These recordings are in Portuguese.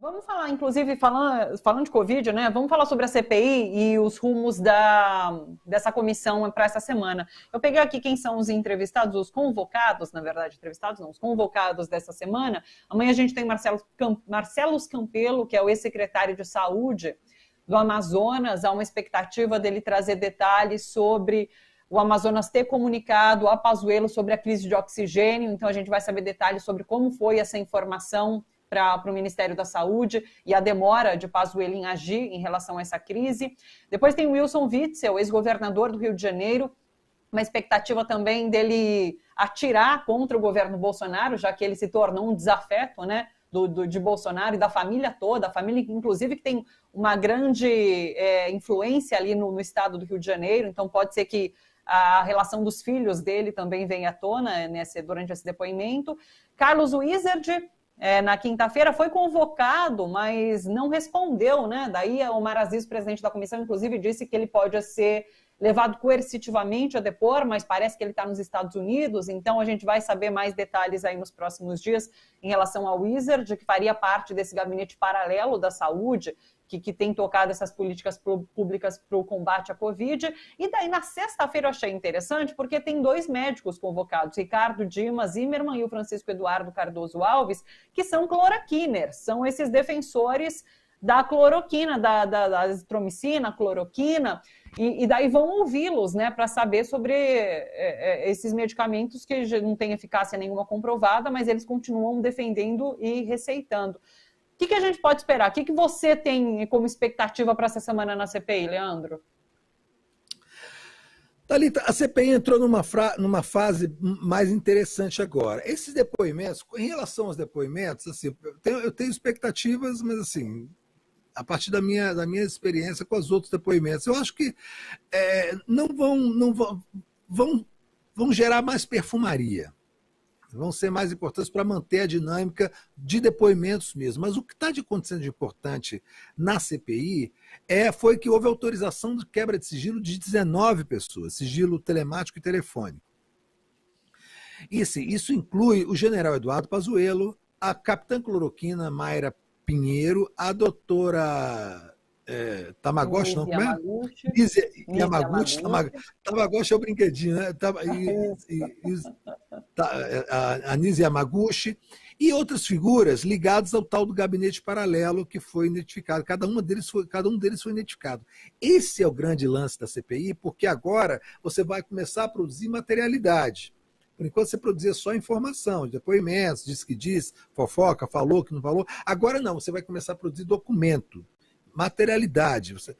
Vamos falar, inclusive, falando de Covid, né? Vamos falar sobre a CPI e os rumos dessa comissão para essa semana. Eu peguei aqui quem são os entrevistados, os convocados, na verdade, entrevistados não, os convocados dessa semana. Amanhã a gente tem Marcelo Campelo, que é o ex-secretário de Saúde do Amazonas. Há uma expectativa dele trazer detalhes sobre o Amazonas ter comunicado a Pazuello sobre a crise de oxigênio. Então a gente vai saber detalhes sobre como foi essa informação para o Ministério da Saúde e a demora de Pazuello em agir em relação a essa crise. Depois tem o Wilson Witzel, ex-governador do Rio de Janeiro, uma expectativa também dele atirar contra o governo Bolsonaro, já que ele se tornou um desafeto, né, de Bolsonaro e da família toda, a família, inclusive, que tem uma grande influência ali no estado do Rio de Janeiro, então pode ser que a relação dos filhos dele também venha à tona durante esse depoimento. Carlos Wizard, na quinta-feira, foi convocado, mas não respondeu, né? Daí o Omar Aziz, presidente da comissão, inclusive disse que ele pode ser levado coercitivamente a depor, mas parece que ele está nos Estados Unidos, então a gente vai saber mais detalhes aí nos próximos dias em relação ao Wizard, que faria parte desse gabinete paralelo da saúde, que tem tocado essas políticas públicas para o combate à Covid. E daí, na sexta-feira, eu achei interessante, porque tem 2 médicos convocados, Ricardo Dimas Zimmermann e o Francisco Eduardo Cardoso Alves, que são cloroquiners, são esses defensores da cloroquina, da azitromicina, cloroquina, e daí vão ouvi-los, né, para saber sobre esses medicamentos que já não têm eficácia nenhuma comprovada, mas eles continuam defendendo e receitando. O que a gente pode esperar? O que você tem como expectativa para essa semana na CPI, Leandro? Thalita, a CPI entrou numa fase mais interessante agora. Esses depoimentos, em relação aos depoimentos, assim, eu tenho expectativas, mas assim, a partir da minha experiência com os outros depoimentos, eu acho que não vão gerar mais perfumaria. Vão ser mais importantes para manter a dinâmica de depoimentos mesmo. Mas o que está acontecendo de importante na CPI foi que houve autorização de quebra de sigilo de 19 pessoas, sigilo telemático e telefônico. Isso inclui o general Eduardo Pazuello, a capitã cloroquina Mayra Pinheiro, a doutora Tamagotchi, não, como é? Yamaguchi. Tamagotchi é o brinquedinho, né? A Nise Yamaguchi e outras figuras ligadas ao tal do gabinete paralelo que foi identificado. Cada um deles foi identificado. Esse é o grande lance da CPI, porque agora você vai começar a produzir materialidade. Por enquanto você produzia só informação, depoimentos, disse que disse, fofoca, falou que não falou. Agora não, você vai começar a produzir documento, materialidade. Você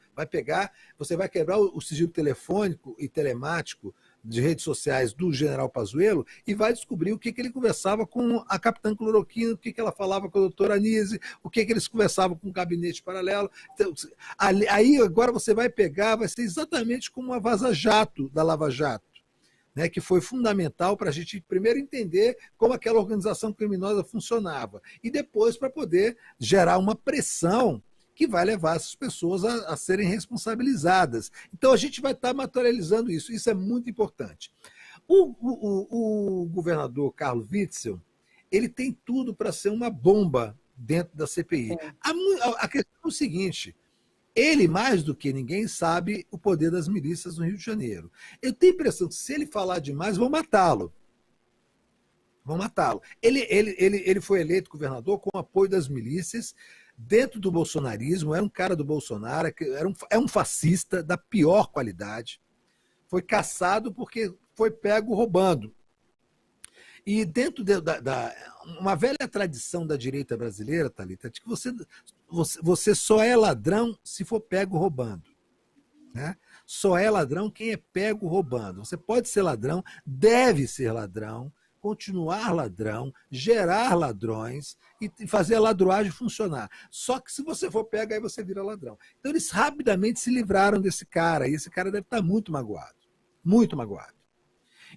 vai quebrar o sigilo telefônico e telemático de redes sociais do general Pazuello e vai descobrir o que ele conversava com a capitã cloroquina, o que ela falava com a doutora Anise, o que eles conversavam com o gabinete paralelo. Então, aí agora você vai ser exatamente como a vaza-jato da Lava Jato, né, que foi fundamental para a gente primeiro entender como aquela organização criminosa funcionava e depois para poder gerar uma pressão que vai levar essas pessoas a serem responsabilizadas. Então a gente vai estar materializando isso. Isso é muito importante. O governador Carlos Witzel, ele tem tudo para ser uma bomba dentro da CPI. A questão é o seguinte: ele, mais do que ninguém, sabe o poder das milícias no Rio de Janeiro. Eu tenho a impressão que se ele falar demais, vão matá-lo. Vão matá-lo. Ele foi eleito governador com o apoio das milícias, dentro do bolsonarismo, era um cara do Bolsonaro, é um fascista da pior qualidade. Foi caçado porque foi pego roubando. E dentro uma velha tradição da direita brasileira, Thalita, de que você só é ladrão se for pego roubando. Né? Só é ladrão quem é pego roubando. Você pode ser ladrão, deve ser ladrão, continuar ladrão, gerar ladrões e fazer a ladruagem funcionar. Só que se você for pego, aí você vira ladrão. Então eles rapidamente se livraram desse cara, e esse cara deve estar muito magoado. Muito magoado.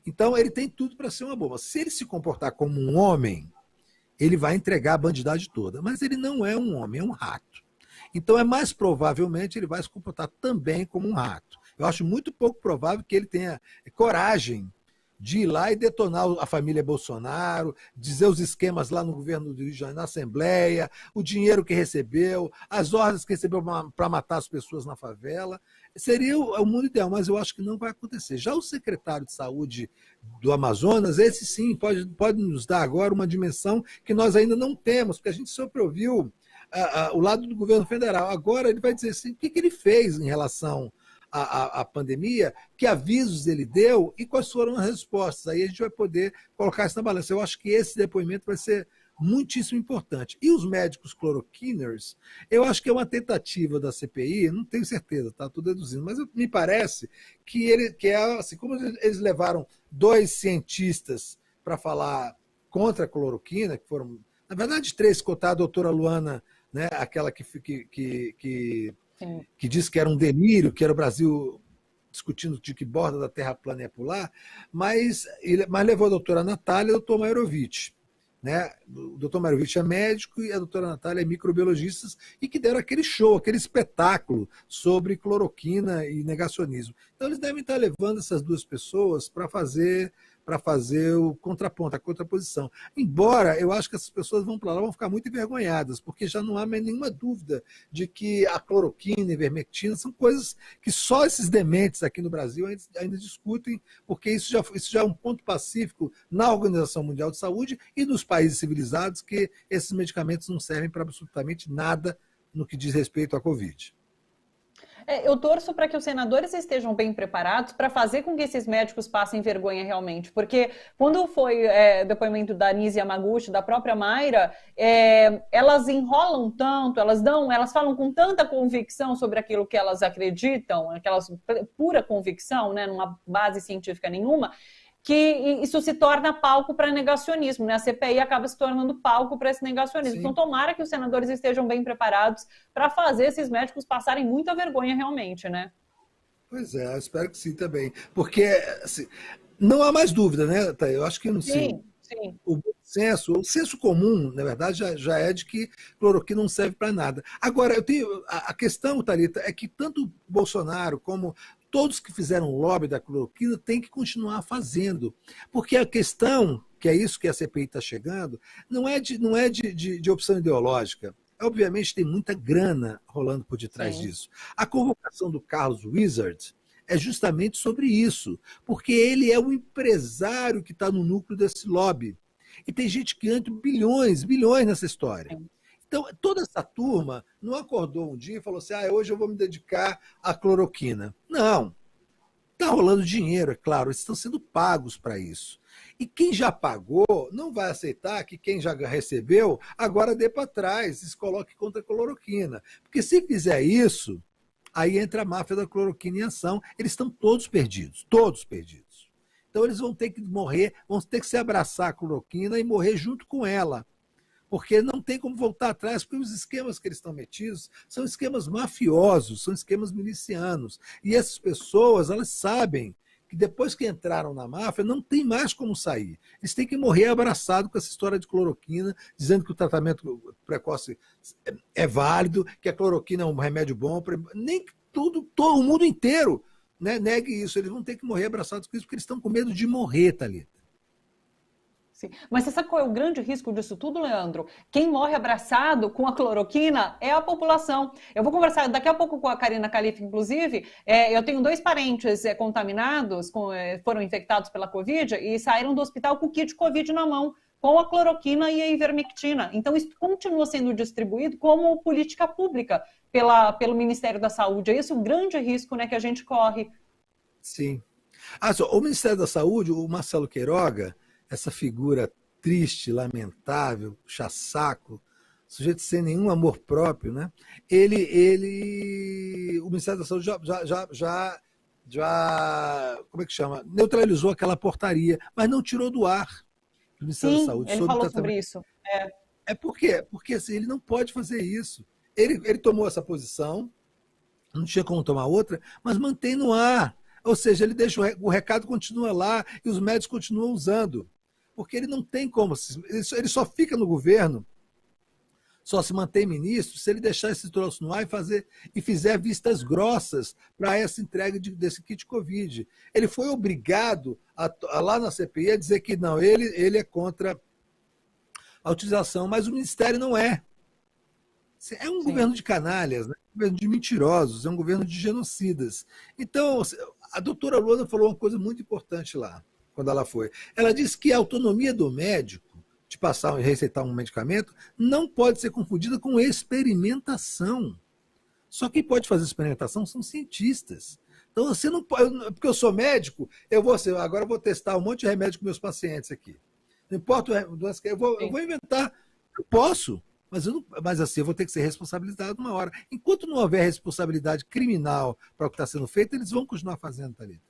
Então ele tem tudo para ser uma bomba. Se ele se comportar como um homem, ele vai entregar a bandidagem toda. Mas ele não é um homem, é um rato. Então mais provavelmente ele vai se comportar também como um rato. Eu acho muito pouco provável que ele tenha coragem de ir lá e detonar a família Bolsonaro, dizer os esquemas lá no governo do Rio de Janeiro, na Assembleia, o dinheiro que recebeu, as ordens que recebeu para matar as pessoas na favela. Seria o mundo ideal, mas eu acho que não vai acontecer. Já o secretário de Saúde do Amazonas, esse sim pode nos dar agora uma dimensão que nós ainda não temos, porque a gente sempre ouviu o lado do governo federal. Agora ele vai dizer assim, o que ele fez em relação à pandemia, que avisos ele deu e quais foram as respostas. Aí a gente vai poder colocar isso na balança. Eu acho que esse depoimento vai ser muitíssimo importante. E os médicos cloroquiners, eu acho que é uma tentativa da CPI, não tenho certeza, estou deduzindo, mas me parece que é assim, como eles levaram 2 cientistas para falar contra a cloroquina, que foram, na verdade, 3, cotar a doutora Luana, né, aquela que disse que era um delírio, que era o Brasil discutindo de que borda da Terra plana ia pular, mas levou a doutora Natália e o doutor Mairovitch. Né? O doutor Mairovitch é médico e a doutora Natália é microbiologista, e que deram aquele show, aquele espetáculo sobre cloroquina e negacionismo. Então eles devem estar levando essas 2 pessoas para fazer o contraponto, a contraposição. Embora eu acho que essas pessoas vão para lá, vão ficar muito envergonhadas, porque já não há mais nenhuma dúvida de que a cloroquina e a ivermectina são coisas que só esses dementes aqui no Brasil ainda discutem, porque isso já é um ponto pacífico na Organização Mundial de Saúde e nos países civilizados, que esses medicamentos não servem para absolutamente nada no que diz respeito à Covid. Eu torço para que os senadores estejam bem preparados para fazer com que esses médicos passem vergonha realmente, porque quando foi depoimento da Nise Yamaguchi, da própria Mayra, elas enrolam tanto, elas falam com tanta convicção sobre aquilo que elas acreditam, aquela pura convicção, né, numa base científica nenhuma, que isso se torna palco para negacionismo, né? A CPI acaba se tornando palco para esse negacionismo. Sim. Então, tomara que os senadores estejam bem preparados para fazer esses médicos passarem muita vergonha realmente, né? Pois é, eu espero que sim também. Porque assim, não há mais dúvida, né, Thay? Eu acho que não sei. Sim. O senso comum, na verdade, já é de que cloroquina não serve para nada. Agora, a questão, Thalita, é que tanto Bolsonaro como todos que fizeram lobby da cloroquina têm que continuar fazendo. Porque a questão, que é isso que a CPI está chegando, não é de opção ideológica. Obviamente tem muita grana rolando por detrás disso. A convocação do Carlos Wizard é justamente sobre isso, porque ele é o empresário que está no núcleo desse lobby. E tem gente que ganha bilhões nessa história. Então, toda essa turma não acordou um dia e falou assim, hoje eu vou me dedicar à cloroquina. Não. Está rolando dinheiro, é claro, eles estão sendo pagos para isso. E quem já pagou não vai aceitar que quem já recebeu agora dê para trás e se coloque contra a cloroquina. Porque se fizer isso, aí entra a máfia da cloroquina em ação. Eles estão todos perdidos, todos perdidos. Então eles vão ter que morrer, vão ter que se abraçar a cloroquina e morrer junto com ela. Porque não tem como voltar atrás, porque os esquemas que eles estão metidos são esquemas mafiosos, são esquemas milicianos. E essas pessoas, elas sabem que depois que entraram na máfia, não tem mais como sair. Eles têm que morrer abraçado com essa história de cloroquina, dizendo que o tratamento precoce é válido, que a cloroquina é um remédio bom. Nem que todo o mundo inteiro, né, negue isso. Eles vão ter que morrer abraçados com isso, porque eles estão com medo de morrer, Thalita. Sim. Mas você sabe qual é o grande risco disso tudo, Leandro? Quem morre abraçado com a cloroquina é a população. Eu vou conversar daqui a pouco com a Karina Califa, inclusive. Eu tenho 2 parentes contaminados, foram infectados pela Covid e saíram do hospital com o kit Covid na mão, com a cloroquina e a ivermectina. Então, isso continua sendo distribuído como política pública pelo Ministério da Saúde. É esse o grande risco, né, que a gente corre. Sim. O Ministério da Saúde, o Marcelo Queiroga, essa figura triste, lamentável, puxa-saco, sujeito sem nenhum amor próprio, né? O Ministério da Saúde já como é que chama? Neutralizou aquela portaria, mas não tirou do ar o Ministério da Saúde. Ele falou sobre isso. Por quê? Porque assim, ele não pode fazer isso. Ele tomou essa posição, não tinha como tomar outra, mas mantém no ar. Ou seja, ele deixa o recado continua lá e os médicos continuam usando. Porque ele não tem como, ele só fica no governo só se mantém ministro se ele deixar esse troço no ar e fizer vistas grossas para essa entrega desse kit Covid. Ele foi obrigado lá na CPI a dizer que não, ele é contra a utilização, mas o Ministério não é. É um governo de canalhas, né? Um governo de mentirosos, é um governo de genocidas. Então, a doutora Luana falou uma coisa muito importante lá, quando ela foi. Ela disse que a autonomia do médico de passar e receitar um medicamento não pode ser confundida com experimentação. Só quem pode fazer experimentação são cientistas. Então, você não pode, porque eu sou médico, agora eu vou testar um monte de remédio com meus pacientes aqui. Não importa o doença que eu vou inventar. Eu posso, mas assim, eu vou ter que ser responsabilizado uma hora. Enquanto não houver responsabilidade criminal para o que está sendo feito, eles vão continuar fazendo, Thalita.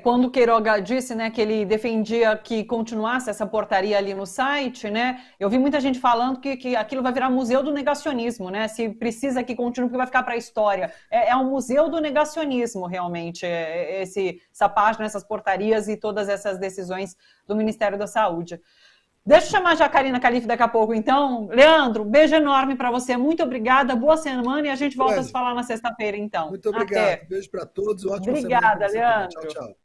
Quando o Queiroga disse, né, que ele defendia que continuasse essa portaria ali no site, né, eu vi muita gente falando que aquilo vai virar museu do negacionismo, né, se precisa que continue, porque vai ficar para a história. É um museu do negacionismo, realmente, essa página, essas portarias e todas essas decisões do Ministério da Saúde. Deixa eu chamar já a Karina Calife daqui a pouco, então. Leandro, beijo enorme para você, muito obrigada, boa semana e a gente volta a se falar na sexta-feira, então. Muito obrigado, beijo para todos, ótima semana. Obrigada, Leandro. Tchau, tchau.